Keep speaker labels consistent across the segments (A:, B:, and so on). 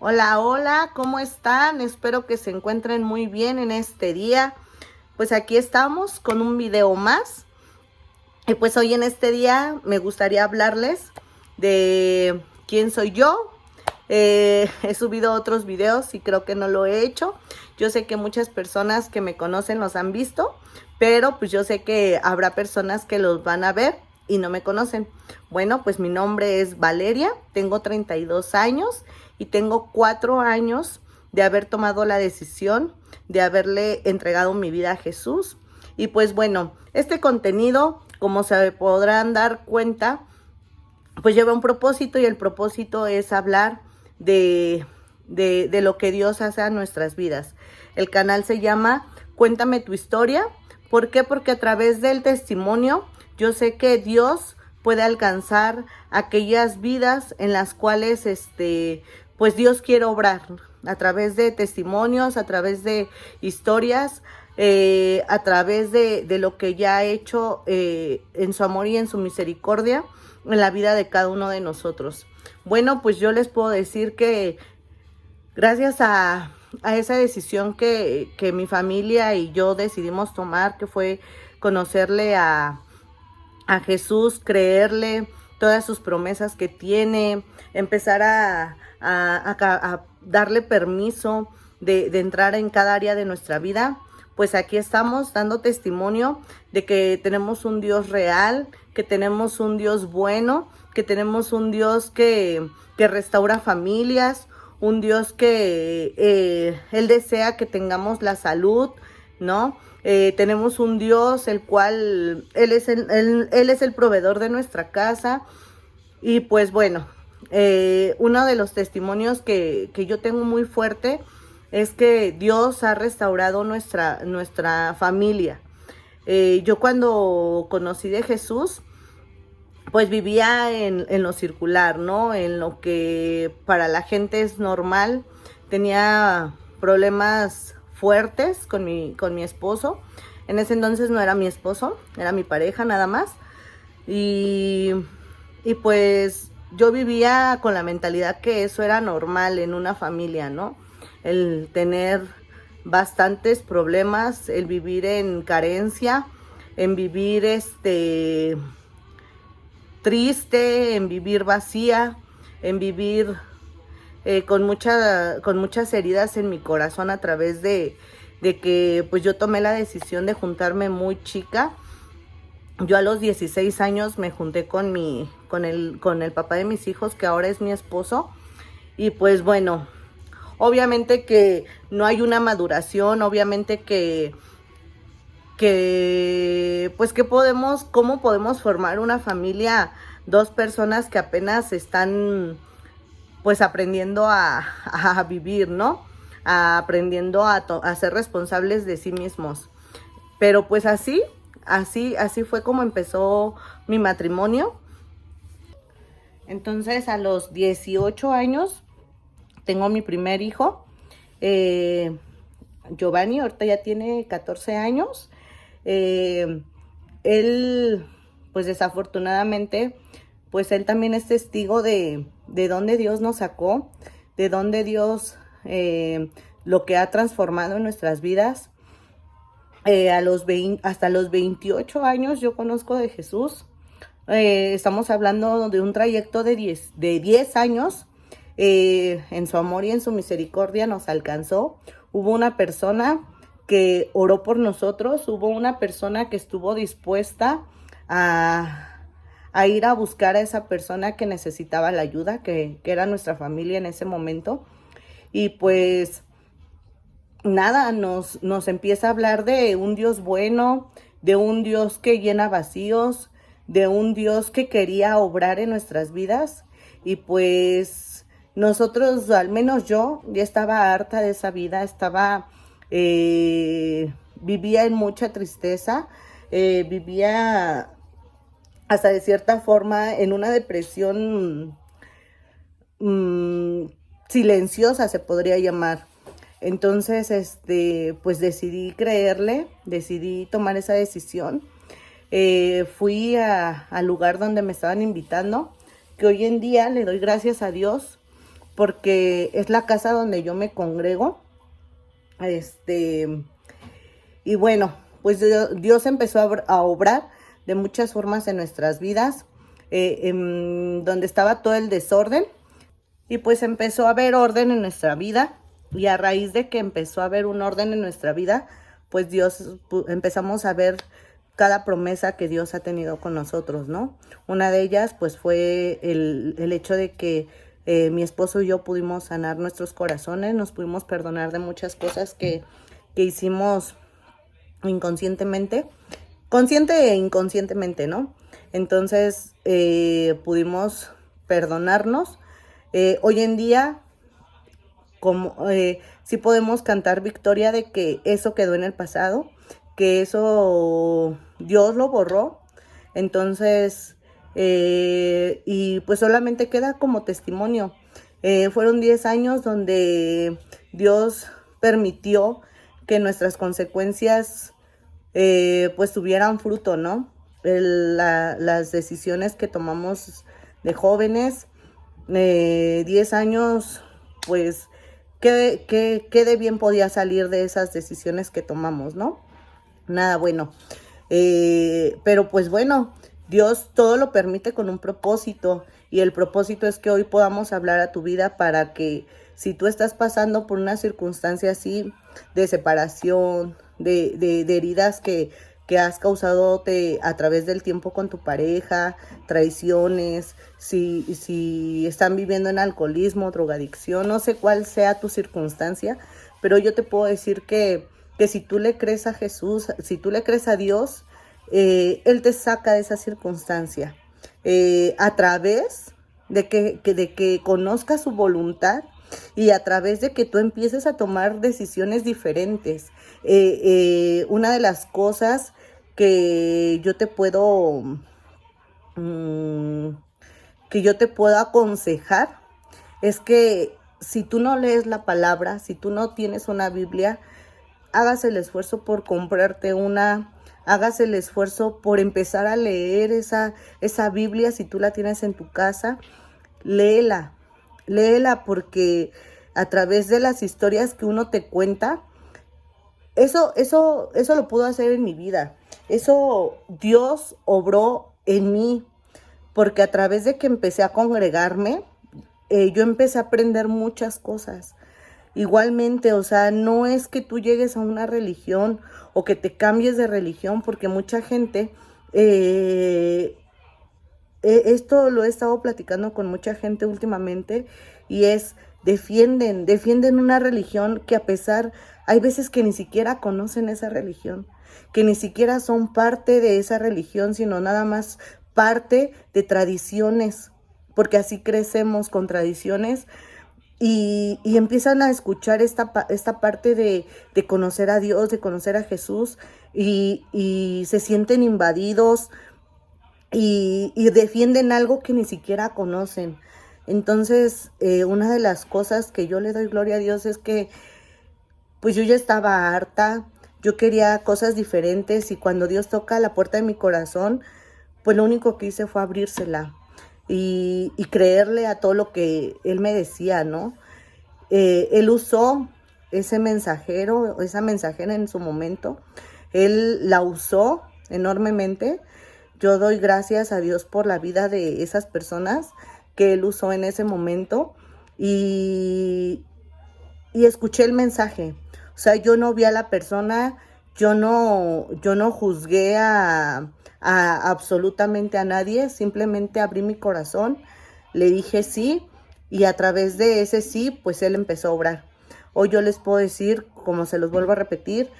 A: Hola, hola, ¿cómo están? Espero que se encuentren muy bien en este día. Pues aquí estamos con un video más. Y pues hoy en este día me gustaría hablarles de quién soy yo. He subido otros videos y creo que no lo he hecho. Yo sé que muchas personas que me conocen los han visto, pero pues yo sé que habrá personas que los van a ver y no me conocen. Bueno, pues mi nombre es Valeria, tengo 32 años y tengo 4 años de haber tomado la decisión de haberle entregado mi vida a Jesús. Y pues bueno, este contenido, como se podrán dar cuenta, pues lleva un propósito, y el propósito es hablar de lo que Dios hace a nuestras vidas. El canal se llama Cuéntame tu historia. ¿Por qué? Porque a través del testimonio yo sé que Dios puede alcanzar aquellas vidas en las cuales pues Dios quiere obrar a través de testimonios, a través de historias, a través de lo que ya ha hecho en su amor y en su misericordia en la vida de cada uno de nosotros. Bueno, pues yo les puedo decir que gracias a esa decisión que mi familia y yo decidimos tomar, que fue conocerle a Jesús, creerle todas sus promesas que tiene, empezar a darle permiso de entrar en cada área de nuestra vida, pues aquí estamos dando testimonio de que tenemos un Dios real, que tenemos un Dios bueno, que tenemos un Dios que restaura familias, un Dios que Él desea que tengamos la salud, ¿no? Tenemos un Dios el cual Él es el proveedor de nuestra casa. Y pues bueno, uno de los testimonios que yo tengo muy fuerte es que Dios ha restaurado nuestra familia. Yo cuando conocí de Jesús, pues vivía en lo circular, ¿no? En lo que para la gente es normal. Tenía problemas fuertes con mi esposo. En ese entonces no era mi esposo, era mi pareja nada más. Y pues yo vivía con la mentalidad que eso era normal en una familia, ¿no? El tener bastantes problemas, el vivir en carencia, en vivir triste, en vivir vacía, en vivir con muchas heridas en mi corazón a través de que pues yo tomé la decisión de juntarme muy chica. Yo a los 16 años me junté con el papá de mis hijos, que ahora es mi esposo. Y pues bueno, obviamente que no hay una maduración, obviamente pues cómo podemos formar una familia, dos personas que apenas están pues aprendiendo a vivir, ¿no? Aprendiendo a ser responsables de sí mismos. Pero pues así fue como empezó mi matrimonio. Entonces a los 18 años tengo mi primer hijo, Giovanni, ahorita ya tiene 14 años. Él, pues desafortunadamente, pues él también es testigo de dónde Dios nos sacó, de dónde Dios lo que ha transformado en nuestras vidas. Hasta los 28 años yo conozco de Jesús. Estamos hablando de un trayecto de 10 años. En su amor y en su misericordia nos alcanzó. Hubo una persona que oró por nosotros, hubo una persona que estuvo dispuesta a ir a buscar a esa persona que necesitaba la ayuda, que era nuestra familia en ese momento. Y pues nada, nos empieza a hablar de un Dios bueno, de un Dios que llena vacíos, de un Dios que quería obrar en nuestras vidas. Y pues nosotros, al menos yo, ya estaba harta de esa vida, vivía en mucha tristeza, vivía hasta de cierta forma en una depresión silenciosa, se podría llamar. Entonces, pues decidí creerle, decidí tomar esa decisión. Fui al lugar donde me estaban invitando, que hoy en día le doy gracias a Dios porque es la casa donde yo me congrego. Y bueno, pues Dios empezó a obrar de muchas formas en nuestras vidas, donde estaba todo el desorden, y pues empezó a haber orden en nuestra vida, y a raíz de que empezó a haber un orden en nuestra vida, pues empezamos a ver cada promesa que Dios ha tenido con nosotros, ¿no? Una de ellas pues fue el hecho de que mi esposo y yo pudimos sanar nuestros corazones, nos pudimos perdonar de muchas cosas que hicimos inconscientemente, consciente e inconscientemente, ¿no? Entonces pudimos perdonarnos. Hoy en día, sí podemos cantar victoria de que eso quedó en el pasado, que eso Dios lo borró. Entonces, y pues solamente queda como testimonio. Fueron 10 años donde Dios permitió que nuestras consecuencias pues tuvieran fruto, ¿no? Las decisiones que tomamos de jóvenes, 10 años, pues, ¿qué de bien podía salir de esas decisiones que tomamos, no? Nada bueno. Pero pues bueno, Dios todo lo permite con un propósito, y el propósito es que hoy podamos hablar a tu vida para que si tú estás pasando por una circunstancia así de separación, de heridas que has causado a través del tiempo con tu pareja, traiciones, si están viviendo en alcoholismo, drogadicción, no sé cuál sea tu circunstancia, pero yo te puedo decir que si tú le crees a Jesús, si tú le crees a Dios, Él te saca de esa circunstancia a través de que conozcas su voluntad, y a través de que tú empieces a tomar decisiones diferentes. Una de las cosas que yo te puedo aconsejar es que si tú no lees la palabra, si tú no tienes una Biblia, hagas el esfuerzo por comprarte una, hagas el esfuerzo por empezar a leer esa Biblia. Si tú la tienes en tu casa, léela porque a través de las historias que uno te cuenta, eso lo pudo hacer en mi vida. Eso Dios obró en mí, porque a través de que empecé a congregarme, yo empecé a aprender muchas cosas. Igualmente, o sea, no es que tú llegues a una religión o que te cambies de religión, porque mucha gente, esto lo he estado platicando con mucha gente últimamente, y defienden una religión que hay veces que ni siquiera conocen esa religión, que ni siquiera son parte de esa religión, sino nada más parte de tradiciones, porque así crecemos con tradiciones. Y empiezan a escuchar esta parte de conocer a Dios, de conocer a Jesús, y se sienten invadidos y defienden algo que ni siquiera conocen. Entonces, una de las cosas que yo le doy gloria a Dios es que pues yo ya estaba harta, yo quería cosas diferentes, y cuando Dios toca la puerta de mi corazón, pues lo único que hice fue abrírsela y creerle a todo lo que Él me decía, ¿no? Él usó ese mensajero, esa mensajera en su momento. Él la usó enormemente. Yo doy gracias a Dios por la vida de esas personas que Él usó en ese momento, y escuché el mensaje. O sea, yo no vi a la persona, yo no juzgué a absolutamente a nadie, simplemente abrí mi corazón, le dije sí, y a través de ese sí, pues Él empezó a obrar. Hoy yo les puedo decir, como se los vuelvo a repetir,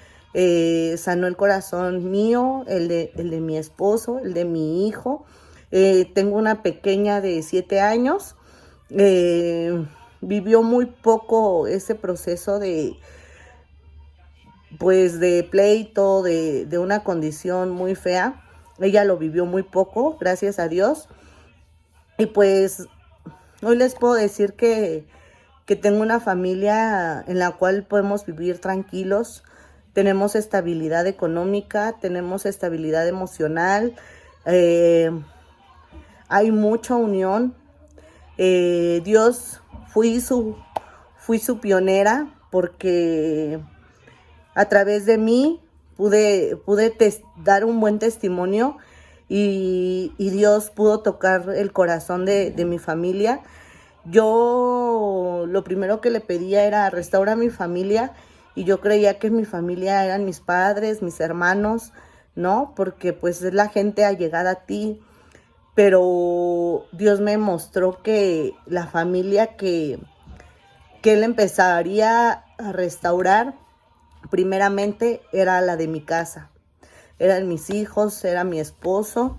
A: sanó el corazón mío, el de mi esposo, el de mi hijo. Tengo una pequeña de 7 años, vivió muy poco ese proceso de pleito, de una condición muy fea. Ella lo vivió muy poco, gracias a Dios. Y pues hoy les puedo decir que tengo una familia en la cual podemos vivir tranquilos. Tenemos estabilidad económica, tenemos estabilidad emocional, hay mucha unión. Dios fui su pionera, porque a través de mí pude dar un buen testimonio, y Dios pudo tocar el corazón de mi familia. Yo lo primero que le pedía era restaurar mi familia, y yo creía que mi familia eran mis padres, mis hermanos, ¿no? Porque pues es la gente allegada a ti, pero Dios me mostró que la familia que Él empezaría a restaurar primeramente era la de mi casa. Eran mis hijos, era mi esposo,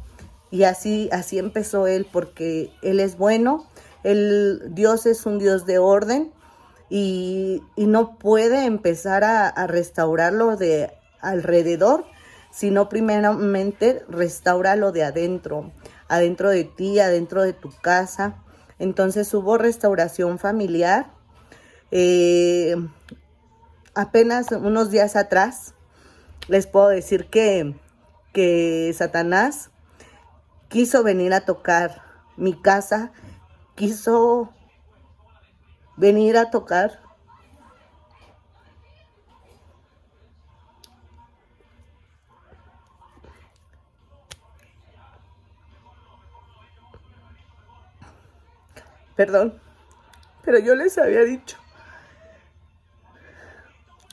A: y así empezó Él, porque Él es bueno. Dios es un Dios de orden, y no puede empezar a restaurar lo de alrededor, sino primeramente restaura lo de adentro de ti, adentro de tu casa. Entonces hubo restauración familiar. Apenas unos días atrás les puedo decir que Satanás quiso venir a tocar mi casa, quiso venir a tocar perdón, pero yo les había dicho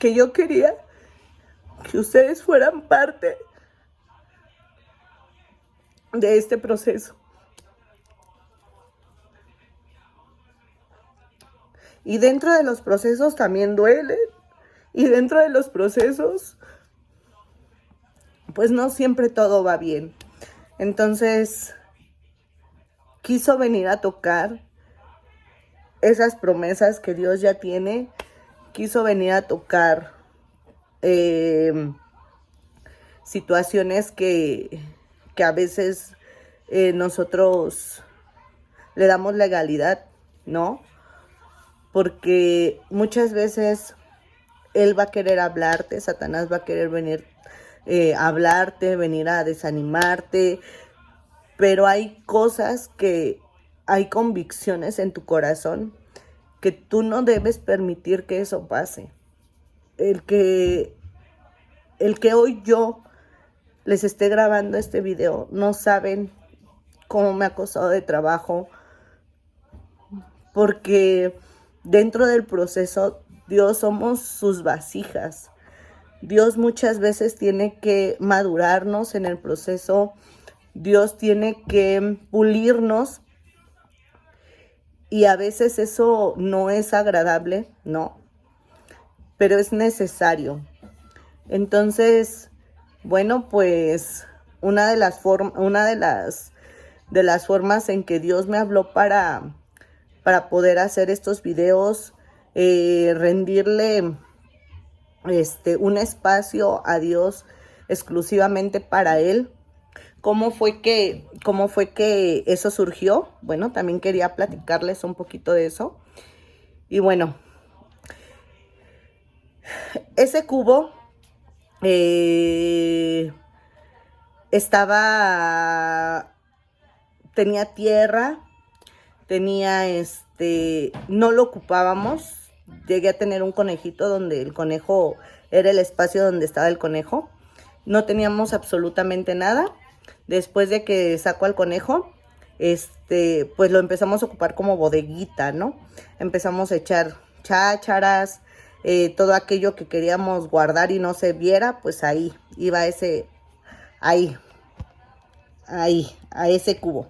A: que yo quería que ustedes fueran parte de este proceso. Y dentro de los procesos también duelen. Y dentro de los procesos, pues no siempre todo va bien. Entonces, quiso venir a tocar esas promesas que Dios ya tiene. Quiso venir a tocar situaciones que a veces nosotros le damos legalidad, ¿no? Porque muchas veces Él va a querer hablarte, Satanás va a querer venir a hablarte, venir a desanimarte, pero hay cosas hay convicciones en tu corazón que tú no debes permitir que eso pase. El que hoy yo les esté grabando este video, no saben cómo me ha costado de trabajo, porque dentro del proceso, Dios somos sus vasijas. Dios muchas veces tiene que madurarnos en el proceso. Dios tiene que pulirnos, y a veces eso no es agradable, ¿no? Pero es necesario. Entonces, bueno, pues una de las formas en que Dios me habló para poder hacer estos videos, rendirle un espacio a Dios exclusivamente para Él. ¿Cómo fue que eso surgió? Bueno, también quería platicarles un poquito de eso. Y bueno, ese cubo tenía tierra, no lo ocupábamos. Llegué a tener un conejito donde el conejo era el espacio donde estaba el conejo. No teníamos absolutamente nada. Después de que sacó al conejo, pues lo empezamos a ocupar como bodeguita, ¿no? Empezamos a echar chácharas, todo aquello que queríamos guardar y no se viera, pues ahí iba a ese cubo.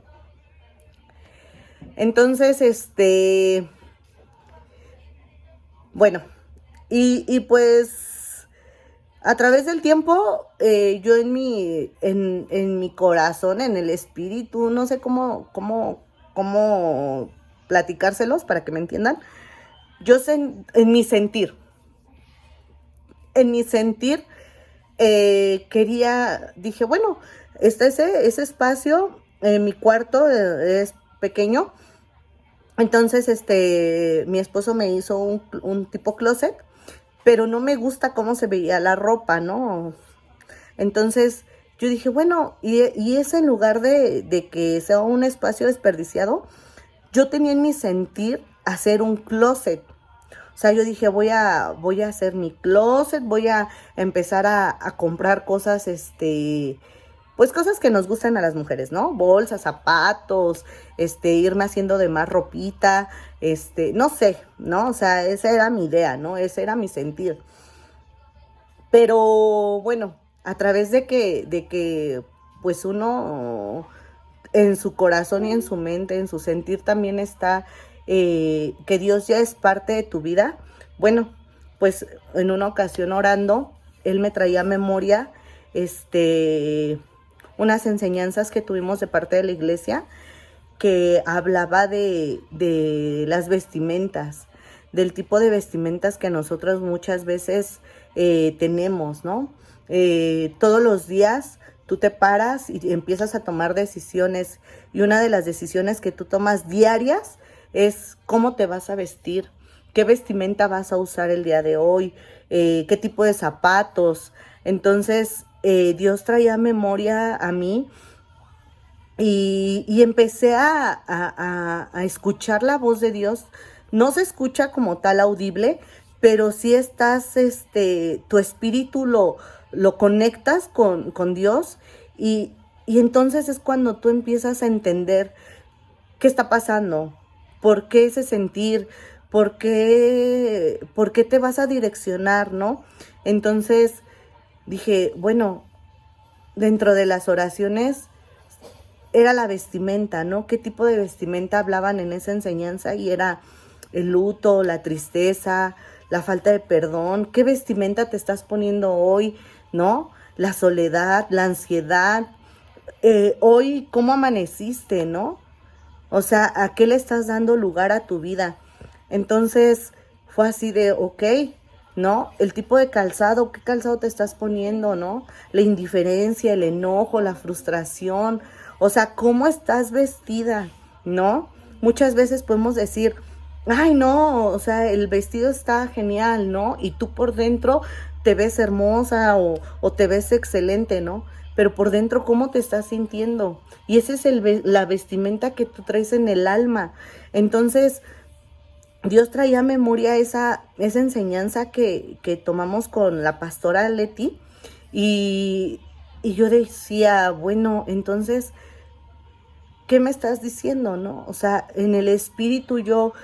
A: Entonces, bueno, y pues a través del tiempo, yo en mi corazón, en el espíritu, no sé cómo platicárselos para que me entiendan. Yo sé, en mi sentir, dije, bueno, ese espacio, mi cuarto es pequeño. Entonces, mi esposo me hizo un tipo closet, pero no me gusta cómo se veía la ropa, ¿no? Entonces, yo dije, bueno, y ese en lugar de que sea un espacio desperdiciado, yo tenía en mi sentir hacer un closet. O sea, yo dije, voy a hacer mi closet, voy a empezar a comprar cosas, pues cosas que nos gustan a las mujeres, ¿no? Bolsas, zapatos, irme haciendo de más ropita, no sé, ¿no? O sea, esa era mi idea, ¿no? Ese era mi sentir. Pero bueno, a través de que pues uno en su corazón y en su mente, en su sentir también está que Dios ya es parte de tu vida. Bueno, pues en una ocasión orando, Él me traía a memoria unas enseñanzas que tuvimos de parte de la iglesia que hablaba de las vestimentas, del tipo de vestimentas que nosotros muchas veces tenemos, ¿no? Todos los días tú te paras y empiezas a tomar decisiones, y una de las decisiones que tú tomas diarias es cómo te vas a vestir, qué vestimenta vas a usar el día de hoy, qué tipo de zapatos. Entonces Dios traía memoria a mí y empecé a escuchar la voz de Dios. No se escucha como tal audible, pero sí estás, tu espíritu lo conectas con Dios, y entonces es cuando tú empiezas a entender qué está pasando, por qué ese sentir, por qué te vas a direccionar, ¿no? Entonces dije, bueno, dentro de las oraciones era la vestimenta, ¿no? ¿Qué tipo de vestimenta hablaban en esa enseñanza? Y era el luto, la tristeza, la falta de perdón. ¿Qué vestimenta te estás poniendo hoy, no? La soledad, la ansiedad. Hoy, ¿cómo amaneciste, no? O sea, ¿a qué le estás dando lugar a tu vida? Entonces fue así de, ok, ¿no? El tipo de calzado, ¿qué calzado te estás poniendo, no? La indiferencia, el enojo, la frustración. O sea, ¿cómo estás vestida, no? Muchas veces podemos decir, ay, no, o sea, el vestido está genial, ¿no? Y tú por dentro te ves hermosa o te ves excelente, ¿no? Pero por dentro, ¿cómo te estás sintiendo? Y esa es la vestimenta que tú traes en el alma. Entonces, Dios traía a memoria esa enseñanza que tomamos con la pastora Leti, y yo decía, bueno, entonces, ¿qué me estás diciendo, no? O sea, en el espíritu yo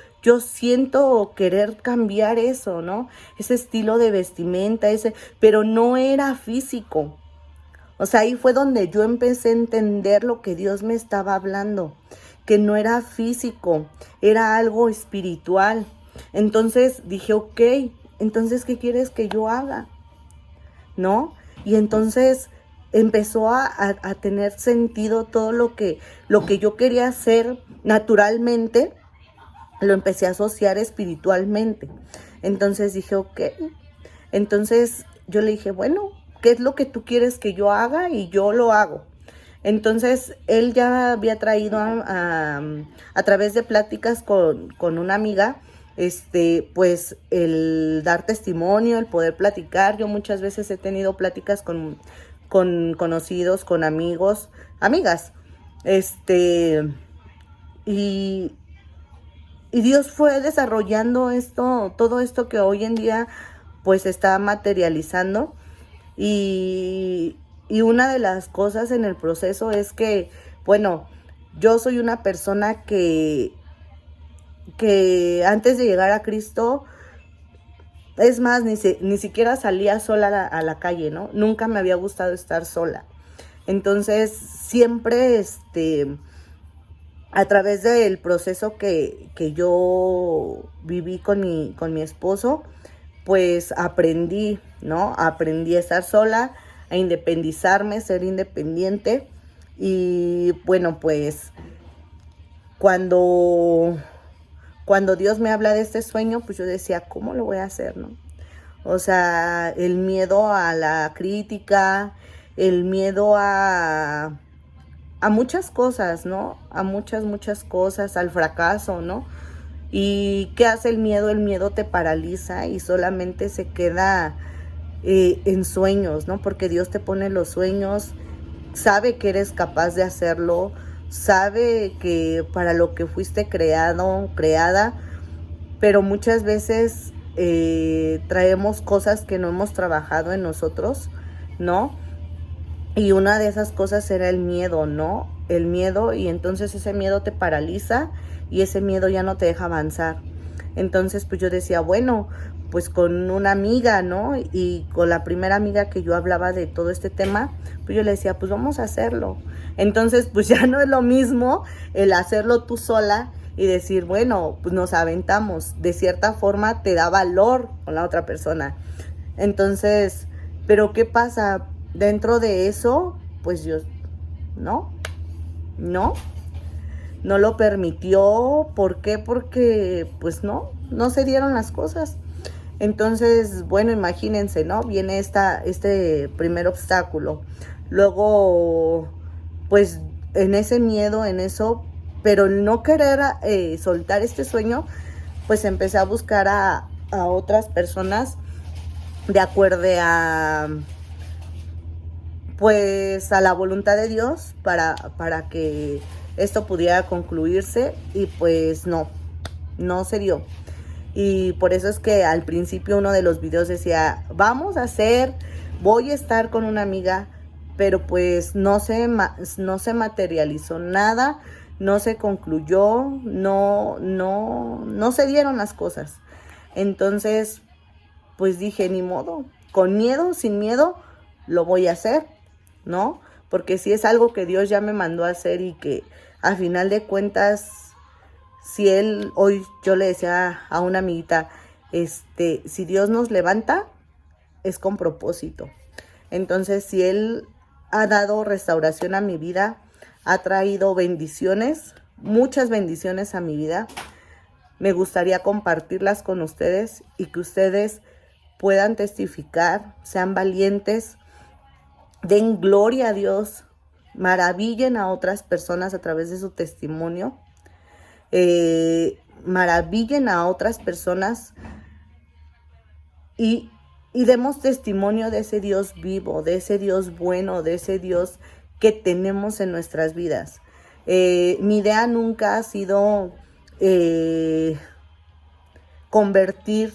A: siento querer cambiar eso, ¿no? Ese estilo de vestimenta, pero no era físico. O sea, ahí fue donde yo empecé a entender lo que Dios me estaba hablando, que no era físico, era algo espiritual. Entonces dije, ok, entonces, ¿qué quieres que yo haga? ¿No? Y entonces empezó a tener sentido todo lo que yo quería hacer naturalmente, lo empecé a asociar espiritualmente. Entonces dije, ok. Entonces yo le dije, bueno, ¿qué es lo que tú quieres que yo haga? Y yo lo hago. Entonces él ya había traído a través de pláticas con una amiga, pues el dar testimonio, el poder platicar. Yo muchas veces he tenido pláticas con conocidos, con amigos, amigas, y Dios fue desarrollando todo esto que hoy en día pues está materializando. Y una de las cosas en el proceso es que, bueno, yo soy una persona que antes de llegar a Cristo, es más, ni siquiera salía sola a la calle, ¿no? Nunca me había gustado estar sola. Entonces, siempre, a través del proceso que yo viví con mi esposo, pues aprendí, ¿no? Aprendí a estar sola, a independizarme, ser independiente. Y bueno, pues cuando Dios me habla de este sueño, pues yo decía, ¿cómo lo voy a hacer, no? O sea, el miedo a la crítica, el miedo a muchas cosas, ¿no? A muchas cosas, al fracaso, ¿no? ¿Y qué hace el miedo? El miedo te paraliza y solamente se queda en sueños, ¿no? Porque Dios te pone los sueños, sabe que eres capaz de hacerlo, sabe que para lo que fuiste creada, pero muchas veces traemos cosas que no hemos trabajado en nosotros, ¿no? Y una de esas cosas era el miedo, ¿no? El miedo, y entonces ese miedo te paraliza y ese miedo ya no te deja avanzar. Entonces pues yo decía, bueno, pues con una amiga, ¿no? Y con la primera amiga que yo hablaba de todo este tema, pues yo le decía, pues vamos a hacerlo. Entonces pues ya no es lo mismo el hacerlo tú sola y decir, bueno, pues nos aventamos. De cierta forma te da valor con la otra persona. Entonces, pero ¿qué pasa? Dentro de eso, pues Dios, no lo permitió. ¿Por qué? Porque pues no se dieron las cosas. Entonces, bueno, imagínense, ¿no? Viene este primer obstáculo. Luego, pues en ese miedo, en eso, pero no querer soltar este sueño, pues empecé a buscar a otras personas de acuerdo a, pues, a la voluntad de Dios para que esto pudiera concluirse, y pues no se dio. Y por eso es que al principio uno de los videos decía, voy a estar con una amiga, pero pues no se materializó nada, no se concluyó, no se dieron las cosas. Entonces, pues dije, ni modo, con miedo, sin miedo, lo voy a hacer, ¿no? Porque si es algo que Dios ya me mandó a hacer y que a final de cuentas, si hoy yo le decía a una amiguita, si Dios nos levanta, es con propósito. Entonces, si Él ha dado restauración a mi vida, ha traído bendiciones, muchas bendiciones a mi vida, me gustaría compartirlas con ustedes y que ustedes puedan testificar, sean valientes, den gloria a Dios, maravillen a otras personas a través de su testimonio, maravillen a otras personas y demos testimonio de ese Dios vivo, de ese Dios bueno, de ese Dios que tenemos en nuestras vidas. Mi idea nunca ha sido convertir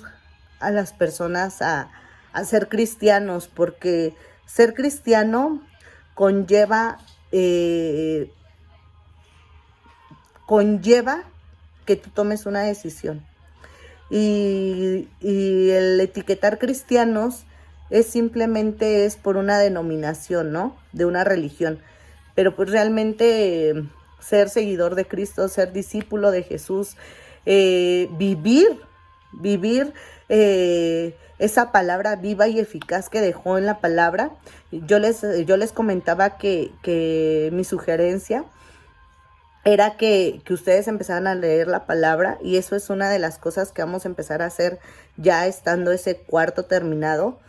A: a las personas a ser cristianos, porque ser cristiano conlleva que tú tomes una decisión. Y el etiquetar cristianos simplemente es por una denominación, ¿no? De una religión. Pero pues realmente ser seguidor de Cristo, ser discípulo de Jesús, vivir esa palabra viva y eficaz que dejó en la palabra. Yo les comentaba que mi sugerencia era que ustedes empezaran a leer la palabra, y eso es una de las cosas que vamos a empezar a hacer ya estando ese cuarto terminado.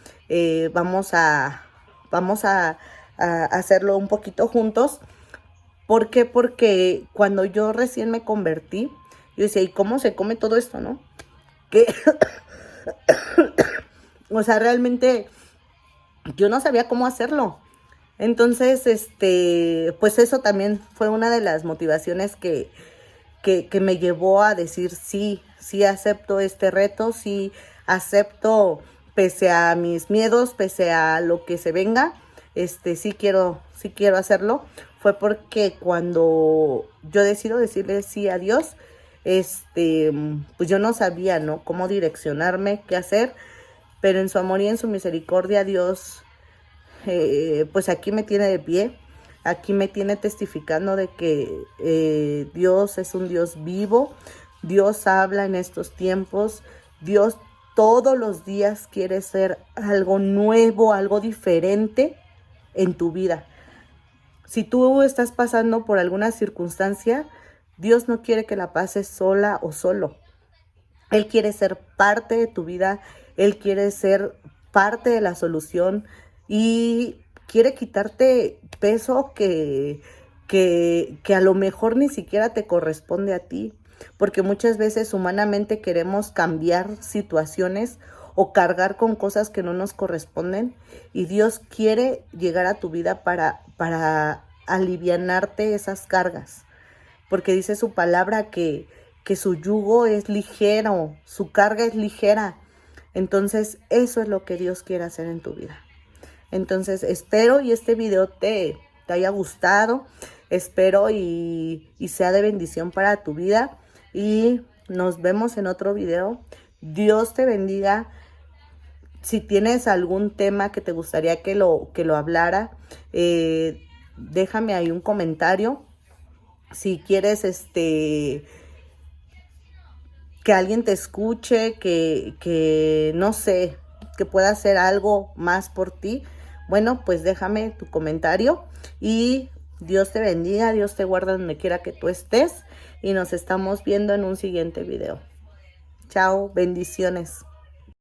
A: Vamos a hacerlo un poquito juntos. ¿Por qué? Porque cuando yo recién me convertí, yo decía, ¿y cómo se come todo esto, no? Que o sea, realmente yo no sabía cómo hacerlo. Entonces, pues eso también fue una de las motivaciones que me llevó a decir, sí acepto este reto, sí acepto, pese a mis miedos, pese a lo que se venga, sí quiero hacerlo. Fue porque cuando yo decido decirle sí a Dios, pues yo no sabía, ¿no?, cómo direccionarme, qué hacer, pero en su amor y en su misericordia Dios, pues aquí me tiene de pie, aquí me tiene testificando de que Dios es un Dios vivo, Dios habla en estos tiempos, Dios todos los días quiere ser algo nuevo, algo diferente en tu vida. Si tú estás pasando por alguna circunstancia, Dios no quiere que la pases sola o solo. Él quiere ser parte de tu vida, Él quiere ser parte de la solución y quiere quitarte peso que a lo mejor ni siquiera te corresponde a ti, porque muchas veces humanamente queremos cambiar situaciones o cargar con cosas que no nos corresponden, y Dios quiere llegar a tu vida para alivianarte esas cargas, porque dice su palabra que que su yugo es ligero, su carga es ligera. Entonces, eso es lo que Dios quiere hacer en tu vida. Entonces, espero y este video te haya gustado. Espero y sea de bendición para tu vida. Y nos vemos en otro video. Dios te bendiga. Si tienes algún tema que te gustaría que lo hablara, déjame ahí un comentario. Si quieres que alguien te escuche, que no sé, que pueda hacer algo más por ti, bueno, pues déjame tu comentario y Dios te bendiga, Dios te guarda donde quiera que tú estés y nos estamos viendo en un siguiente video. Chao, bendiciones.